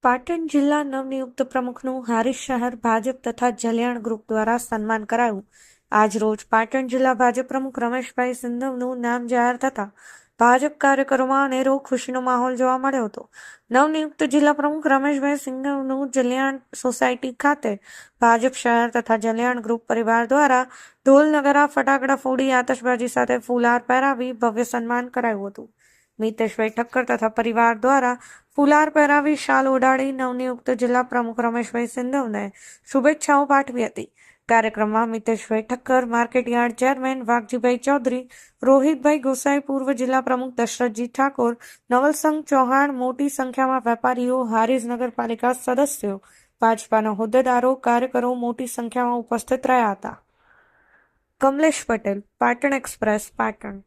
પાટણ જિલ્લા નવનિયુક્ત પ્રમુખનું હારીજ શહેર ભાજપ તથા જલિયાણ ગ્રુપ દ્વારા સન્માન કરાયું. આજરોજ પાટણ જિલ્લા ભાજપ પ્રમુખ રમેશભાઈ સિંધવનું નામ જાહેર થતાં ભાજપ કાર્યકરોમાં અનેરો ખુશીનો માહોલ જોવા મળ્યો હતો. નવનિયુક્ત જિલ્લા પ્રમુખ રમેશભાઈ સિંધવનું જલિયાણ સોસાયટી ખાતે ભાજપ શહેર તથા જલિયાણ ગ્રુપ પરિવાર દ્વારા ઢોલ નગારા ફટાકડા ફોડી આતશબાજી સાથે ફૂલહાર પહેરાવી ભવ્ય સન્માન કરાયું હતું. મિતેશભાઈ ઠક્કર તથા પરિવાર દ્વારા ફૂલહાર પહેરાવી શાલ ઓઢાડી નવનિયુક્ત જિલ્લા પ્રમુખ રમેશભાઈ સિંધવને શુભેચ્છાઓ પાઠવી હતી. કાર્યક્રમમાં મિતેશભાઈ ઠક્કર, માર્કેટયાર્ડ ચેરમેન વાઘજીભાઈ ચૌધરી, રોહિતભાઈ ગોસાઈ, પૂર્વ જિલ્લા પ્રમુખ દશરથજી ઠાકોર, નવલસંગ ચૌહાણ, મોટી સંખ્યામાં વેપારીઓ, હારીજ નગરપાલિકા સદસ્યો, ભાજપાના હોદ્દેદારો, કાર્યકરો મોટી સંખ્યામાં ઉપસ્થિત રહ્યા હતા. કમલેશ પટેલ, પાટણ એક્સપ્રેસ, પાટણ.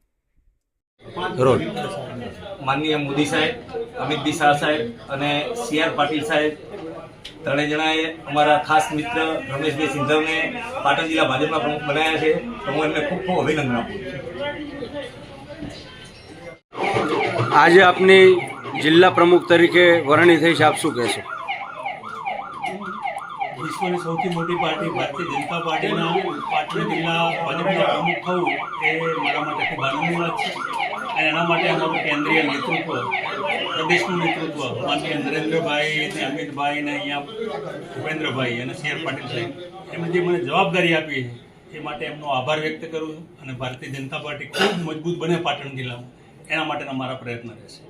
માનનીય મોદી સાહેબ, અમિત શાહ સાહેબ અને CR પાટીલ સાહેબ ત્રણેય જણાએ અમારા ખાસ મિત્ર રમેશભાઈ સિંધવને પાટણ જિલ્લા ભાજપના પ્રમુખ બનાવ્યા છે, તો હું એમને ખૂબ ખૂબ અભિનંદન આપું છું. આજે આપની જિલ્લા પ્રમુખ તરીકે વરણી થઈ છે, આપ શું કહેશો? વિશ્વની સૌથી મોટી પાર્ટી ભારતીય જનતા પાર્ટીના પાટણ જિલ્લા ભાજપના પ્રમુખ થવું એ મારા માટે ખૂબ આનંદની વાત છે. અને એના માટે અમારું કેન્દ્રીય નેતૃત્વ, પ્રદેશનું નેતૃત્વ માનનીય નરેન્દ્રભાઈ ને અમિતભાઈ ને અહીંયા ભૂપેન્દ્રભાઈ અને CR પાટીલ સાહેબ એમને જે મને જવાબદારી આપી છે એ માટે એમનો આભાર વ્યક્ત કરું છું. અને ભારતીય જનતા પાર્ટી ખૂબ મજબૂત બને પાટણ જિલ્લામાં એના માટેના મારા પ્રયત્ન રહેશે.